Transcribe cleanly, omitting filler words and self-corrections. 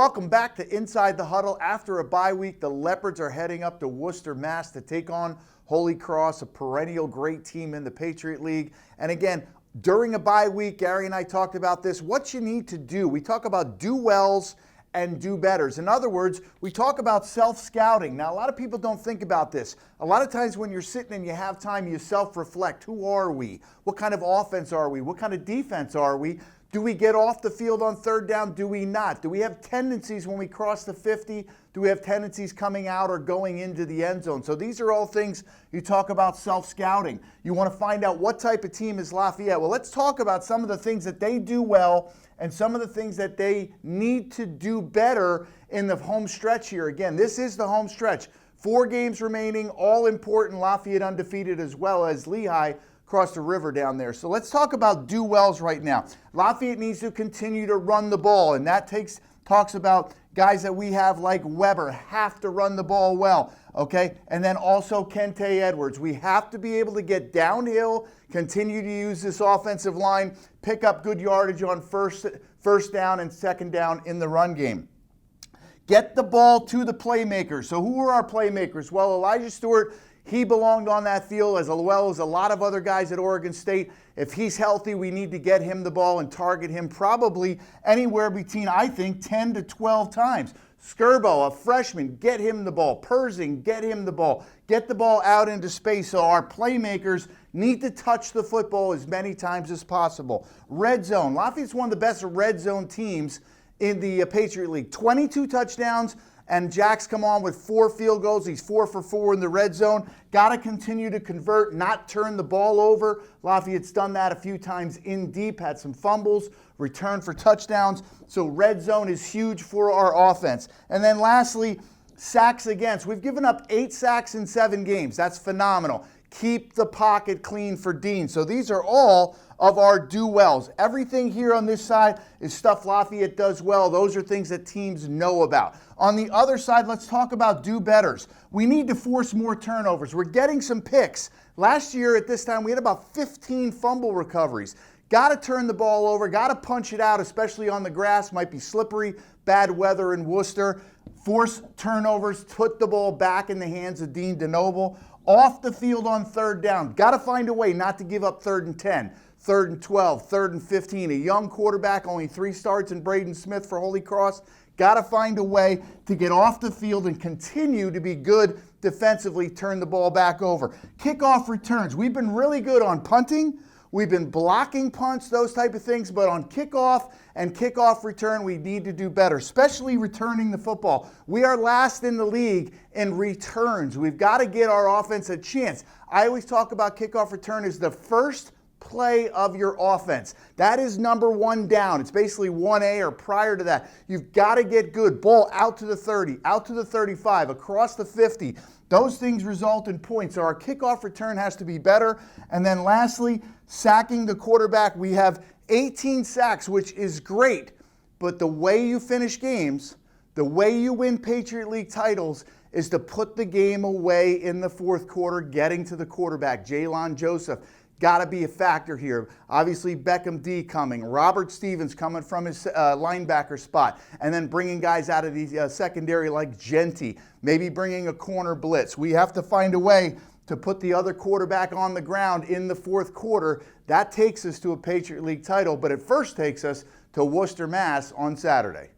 Welcome back to Inside the Huddle. After a bye week, the Leopards are heading up to Worcester, Mass. to take on Holy Cross, a perennial great team in the Patriot League. And again, during a bye week, Gary and I talked about this, what you need to do. We talk about do wells and do betters. In other words, we talk about self-scouting. Now, a lot of people don't think about this. A lot of times when you're sitting and you have time, you self-reflect. Who are we? What kind of offense are we? What kind of defense are we? Do we get off the field on third down? Do we not? Do we have tendencies when we cross the 50? Do we have tendencies coming out or going into the end zone? So these are all things you talk about self-scouting. You want to find out what type of team is Lafayette. Well, let's talk about some of the things that they do well and some of the things that they need to do better in the home stretch here. Again, this is the home stretch. 4 games remaining, all important. Lafayette undefeated as well as Lehigh across the river down there. So let's talk about do wells right now. Lafayette needs to continue to run the ball, and that talks about guys that we have like Weber have to run the ball well, okay? And then also Kente Edwards. We have to be able to get downhill, continue to use this offensive line, pick up good yardage on first down and second down in the run game. Get the ball to the playmakers. So who are our playmakers? Well, Elijah Stewart, he belonged on that field as well as a lot of other guys at Oregon State. If he's healthy, we need to get him the ball and target him probably anywhere between, I think, 10 to 12 times. Skirbo, a freshman, get him the ball. Persing, get him the ball. Get the ball out into space. So our playmakers need to touch the football as many times as possible. Red zone. Lafayette's one of the best red zone teams in the Patriot League. 22 touchdowns. And Jack's come on with 4 field goals. He's 4 for 4 in the red zone. Got to continue to convert, not turn the ball over. Lafayette's done that a few times in deep, had some fumbles, return for touchdowns. So red zone is huge for our offense. And then lastly, sacks against. We've given up 8 sacks in 7 games. That's phenomenal. Keep the pocket clean for Dean. So these are all of our do wells. Everything here on this side is stuff Lafayette does well. Those are things that teams know about. On the other side, let's talk about do betters. We need to force more turnovers. We're getting some picks. Last year at this time, we had about 15 fumble recoveries. Got to turn the ball over, got to punch it out, especially on the grass. Might be slippery, bad weather in Worcester. Force turnovers, put the ball back in the hands of Dean DeNoble. Off the field on third down. Got to find a way not to give up 3rd and 10, 3rd and 12, 3rd and 15. A young quarterback, only 3 starts in Braden Smith for Holy Cross. Got to find a way to get off the field and continue to be good defensively, turn the ball back over. Kickoff returns. We've been really good on punting. We've been blocking punts, those type of things, but on kickoff and kickoff return, we need to do better, especially returning the football. We are last in the league in returns. We've got to get our offense a chance. I always talk about kickoff return as the first play of your offense. That is number 1 down. It's basically 1A or prior to that. You've got to get good. Ball out to the 30, out to the 35, across the 50. Those things result in points. So our kickoff return has to be better. And then lastly, sacking the quarterback. We have 18 sacks, which is great. But the way you finish games, the way you win Patriot League titles is to put the game away in the 4th quarter, getting to the quarterback. Jalon Joseph got to be a factor here. Obviously, Beckham D coming. Robert Stevens coming from his linebacker spot. And then bringing guys out of the secondary like Genty. Maybe bringing a corner blitz. We have to find a way to put the other quarterback on the ground in the 4th quarter. That takes us to a Patriot League title, but it first takes us to Worcester, Mass. on Saturday.